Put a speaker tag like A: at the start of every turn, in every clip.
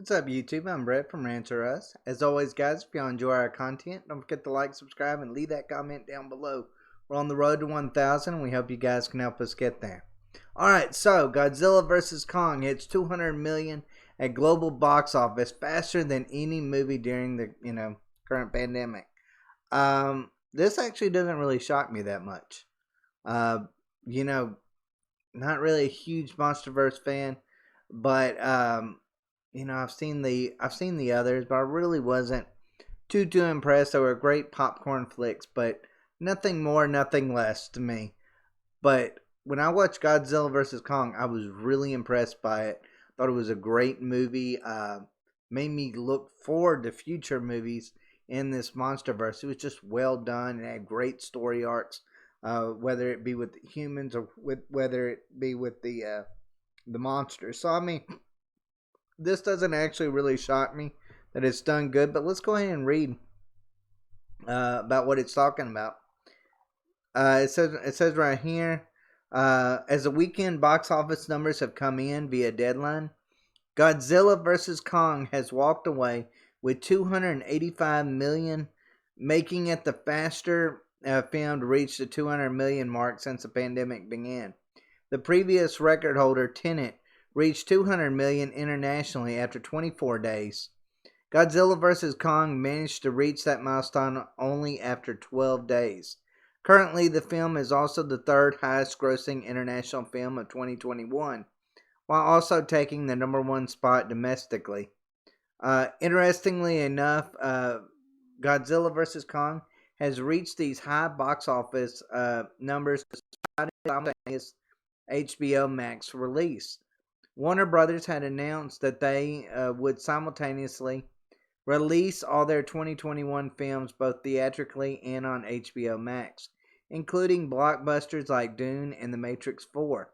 A: What's up, YouTube? I'm Brett from Rants. As always, guys, if y'all enjoy our content, don't forget to like, subscribe, and leave that comment down below. We're on the road to 1,000, and we hope you guys can help us get there. Alright, so Godzilla vs. Kong hits 200 million at global box office, faster than any movie during the current pandemic. This actually doesn't really shock me that much. Not really a huge Monsterverse fan, but I've seen the others, but I really wasn't too impressed. They were great popcorn flicks, but nothing more, nothing less to me. But when I watched Godzilla vs. Kong, I was really impressed by it. Thought it was a great movie. Made me look forward to future movies in this Monsterverse. It was just well done. It had great story arcs, whether it be with humans or whether it be with the monsters. So I mean, this doesn't actually really shock me that it's done good. But let's go ahead and read about what it's talking about. It says right here, as the weekend box office numbers have come in via deadline, Godzilla vs. Kong has walked away with 285 million, making it the faster film to reach the 200 million mark since the pandemic began. The previous record holder, Tenet, reached 200 million internationally after 24 days. Godzilla vs. Kong managed to reach that milestone only after 12 days. Currently, the film is also the third highest grossing international film of 2021, while also taking the #1 spot domestically. Interestingly enough, Godzilla vs. Kong has reached these high box office numbers despite its HBO Max release. Warner Brothers had announced that they would simultaneously release all their 2021 films both theatrically and on HBO Max, including blockbusters like Dune and The Matrix 4.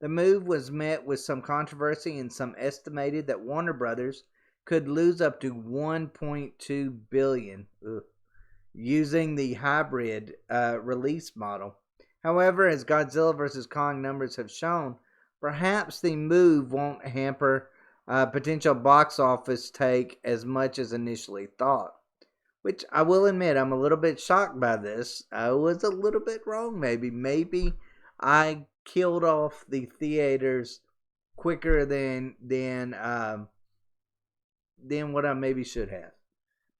A: The move was met with some controversy, and some estimated that Warner Brothers could lose up to $1.2 billion using the hybrid release model. However, as Godzilla vs. Kong numbers have shown, perhaps the move won't hamper potential box office take as much as initially thought. Which I will admit, I'm a little bit shocked by this. I was a little bit wrong, maybe. Maybe I killed off the theaters quicker than what I maybe should have.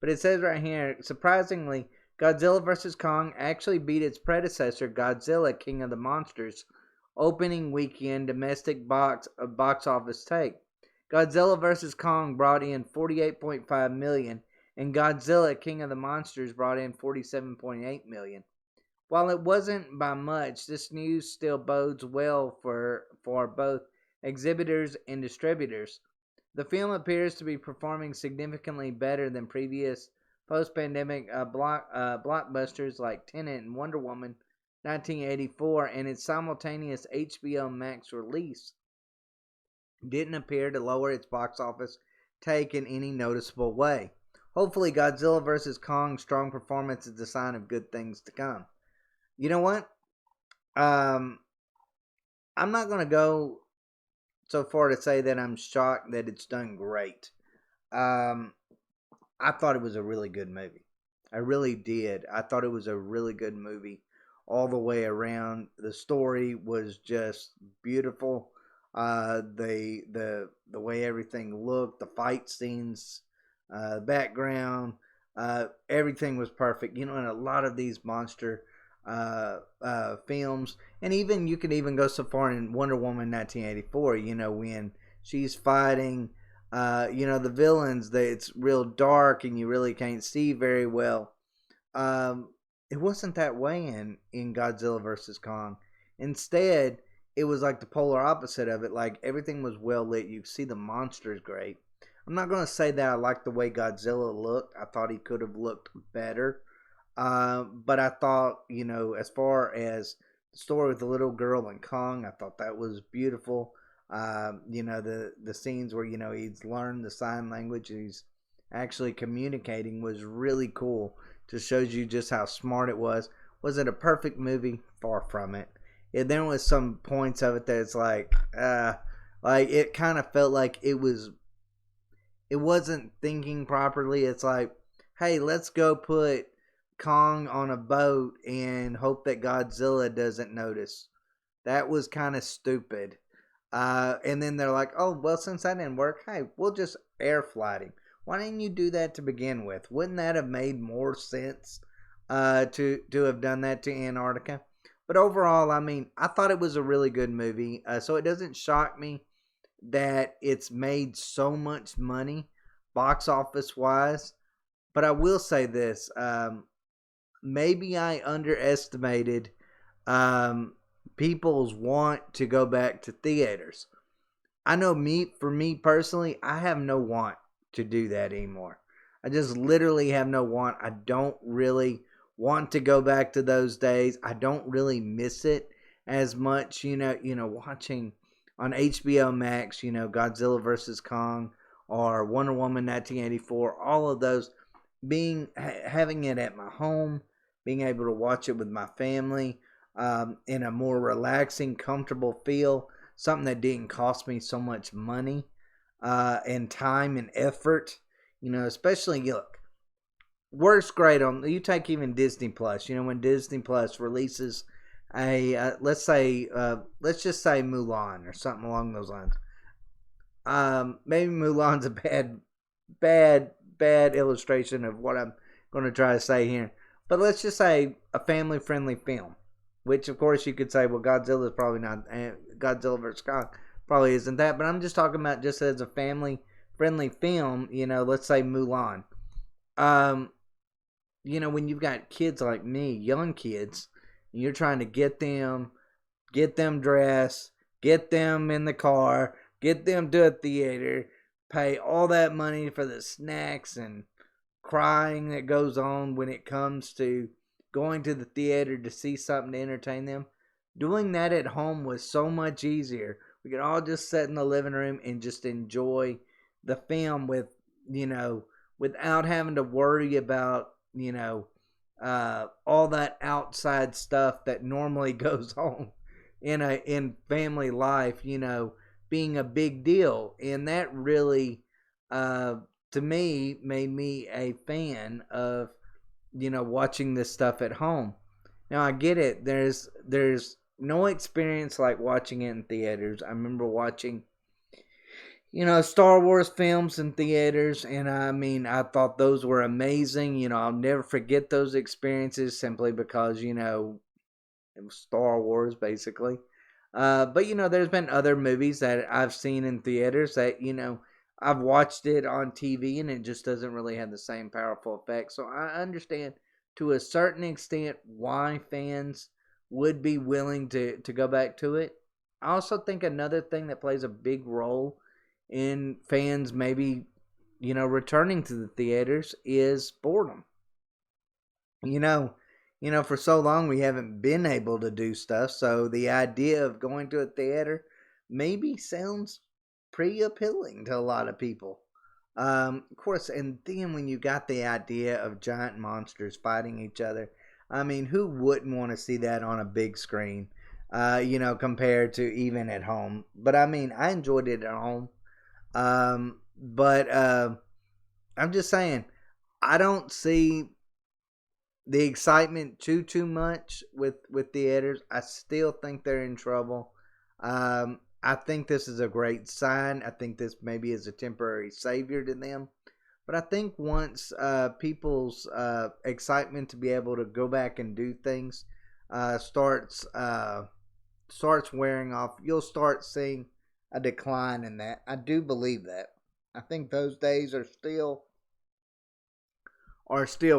A: But it says right here, surprisingly, Godzilla vs. Kong actually beat its predecessor, Godzilla, King of the Monsters, opening weekend domestic box office take. Godzilla vs. Kong brought in 48.5 million, and Godzilla, King of the Monsters, brought in 47.8 million. While it wasn't by much, this news still bodes well for both exhibitors and distributors. The film appears to be performing significantly better than previous post-pandemic blockbusters like Tenet and Wonder Woman 1984, and its simultaneous HBO Max release didn't appear to lower its box office take in any noticeable way. Hopefully, Godzilla vs. Kong's strong performance is a sign of good things to come. You know what? I'm not going to go so far to say that I'm shocked that it's done great. I thought it was a really good movie. I really did. I thought it was a really good movie all the way around. The story was just beautiful. The way everything looked, the fight scenes, background, everything was perfect. In a lot of these monster films, and even you can even go so far in Wonder Woman 1984. When she's fighting, the villains, it's real dark and you really can't see very well. It wasn't that way in Godzilla vs. Kong. Instead, it was like the polar opposite of it. Like, everything was well lit. You could see the monsters great. I'm not going to say that I liked the way Godzilla looked. I thought he could have looked better. But I thought, as far as the story with the little girl and Kong, I thought that was beautiful. The scenes where, he's learned the sign language and he's actually communicating was really cool. Just shows you just how smart it was. Was it a perfect movie? Far from it. And there was some points of it that's like it kind of felt like it was it wasn't thinking properly. It's like, hey, let's go put Kong on a boat and hope that Godzilla doesn't notice. That was kind of stupid. And then they're like, oh, well, since that didn't work, hey, we'll just air flight him. Why didn't you do that to begin with? Wouldn't that have made more sense to have done that to Antarctica? But overall, I mean, I thought it was a really good movie. So it doesn't shock me that it's made so much money box office wise. But I will say this: maybe I underestimated um, people's want to go back to theaters. I know for me personally, I have no want to do that anymore. I just literally have no want. I don't really want to go back to those days. I don't really miss it as much, watching on HBO Max, Godzilla versus Kong or Wonder Woman 1984, all of those having it at my home, being able to watch it with my family in a more relaxing, comfortable feel, something that didn't cost me so much money and time and effort. Especially look, works great on. You take even Disney Plus. When Disney Plus releases let's just say Mulan or something along those lines. Maybe Mulan's a bad illustration of what I'm going to try to say here. But let's just say a family friendly film, which of course you could say, well, Godzilla is probably not. Godzilla vs Kong probably isn't that. But I'm just talking about just as a family friendly film. Let's say Mulan. Um, when you've got kids like me, young kids, and you're trying to get them dressed, get them in the car, get them to a theater, pay all that money for the snacks and crying that goes on when it comes to going to the theater to see something to entertain them. Doing that at home was so much easier. We could all just sit in the living room and just enjoy the film without having to worry about, all that outside stuff that normally goes on in family life, being a big deal. And that really to me made me a fan of watching this stuff at home. Now I get it. There's no experience like watching it in theaters. I remember watching Star Wars films in theaters, and I mean, I thought those were amazing. I'll never forget those experiences simply because it was Star Wars basically. But there's been other movies that I've seen in theaters that I've watched it on TV and it just doesn't really have the same powerful effect. So I understand to a certain extent why fans would be willing to go back to it. I also think another thing that plays a big role in fans maybe returning to the theaters is boredom. You know, for so long we haven't been able to do stuff, so the idea of going to a theater maybe sounds pretty appealing to a lot of people. Of course, and then when you got the idea of giant monsters fighting each other, I mean, who wouldn't want to see that on a big screen? Compared to even at home. But I mean, I enjoyed it at home. But I'm just saying, I don't see the excitement too much with theaters. I still think they're in trouble. I think this is a great sign. I think this maybe is a temporary savior to them. But I think once people's excitement to be able to go back and do things starts wearing off, you'll start seeing a decline in that. I do believe that. I think those days are still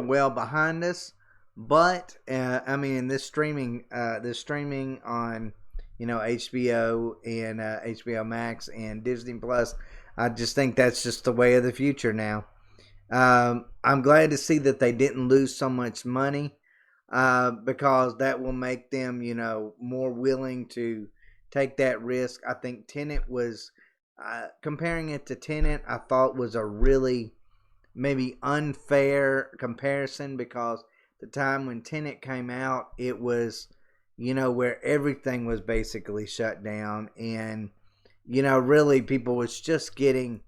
A: well behind us. But I mean, this streaming on HBO and HBO Max and Disney Plus, I just think that's just the way of the future now. I'm glad to see that they didn't lose so much money because that will make them, more willing to take that risk. I think Tenet was, comparing it to Tenet, I thought was a really maybe unfair comparison because the time when Tenet came out, it was, where everything was basically shut down and, really people was just getting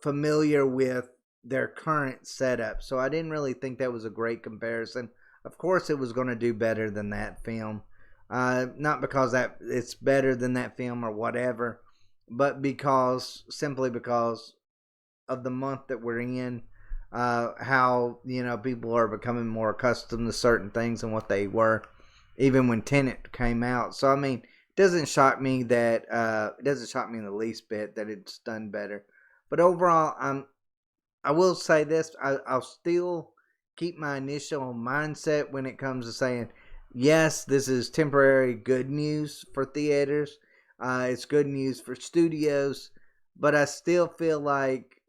A: familiar with their current setup. So I didn't really think that was a great comparison. Of course, it was going to do better than that film. Not because that it's better than that film or whatever, but because simply because of the month that we're in, how people are becoming more accustomed to certain things than what they were, even when Tenet came out. So I mean, doesn't shock me that it doesn't shock me in the least bit that it's done better. But overall, I will say this: I'll still keep my initial mindset when it comes to saying, yes, this is temporary good news for theaters. It's good news for studios, but I still feel like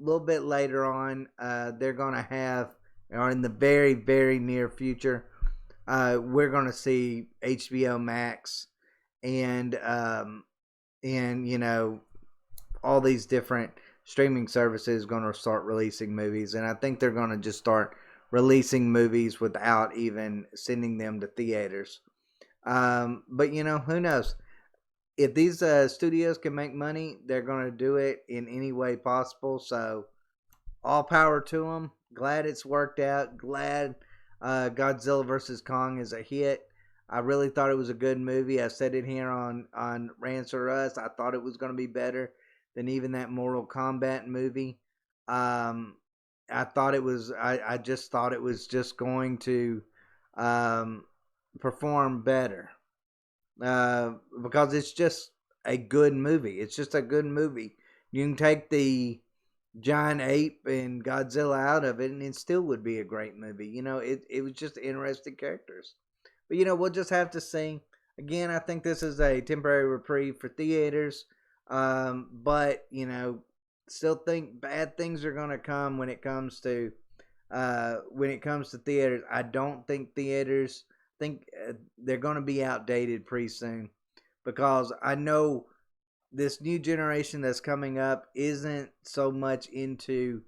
A: a little bit later on, they're going to have, or in the very, very near future, we're going to see HBO Max and all these different streaming services going to start releasing movies, and I think they're going to just start releasing movies without even sending them to theaters. But who knows? If these studios can make money, they're going to do it in any way possible. So all power to them. Glad it's worked out. Glad Godzilla versus Kong is a hit. I really thought it was a good movie. I said it here on Rants or Us. I thought it was going to be better than even that Mortal Kombat movie. Um, I thought it was. I just thought it was just going to um, perform better because it's just a good movie. It's just a good movie. You can take the giant ape and Godzilla out of it, and it still would be a great movie. It was just interesting characters. But we'll just have to see. Again, I think this is a temporary reprieve for theaters. But still think bad things are gonna come when it comes to theaters. I don't think theaters think they're gonna be outdated pretty soon because I know this new generation that's coming up isn't so much into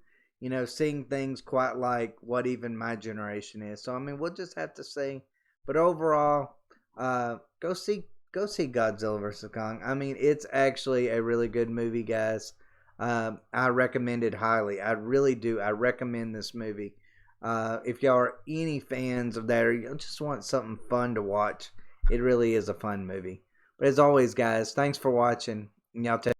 A: seeing things quite like what even my generation is. So I mean, we'll just have to see. But overall, go see Godzilla versus Kong. I mean, it's actually a really good movie, guys. I recommend it highly. I really do. I recommend this movie. If y'all are any fans of that, or you just want something fun to watch, it really is a fun movie. But as always, guys, thanks for watching. And y'all take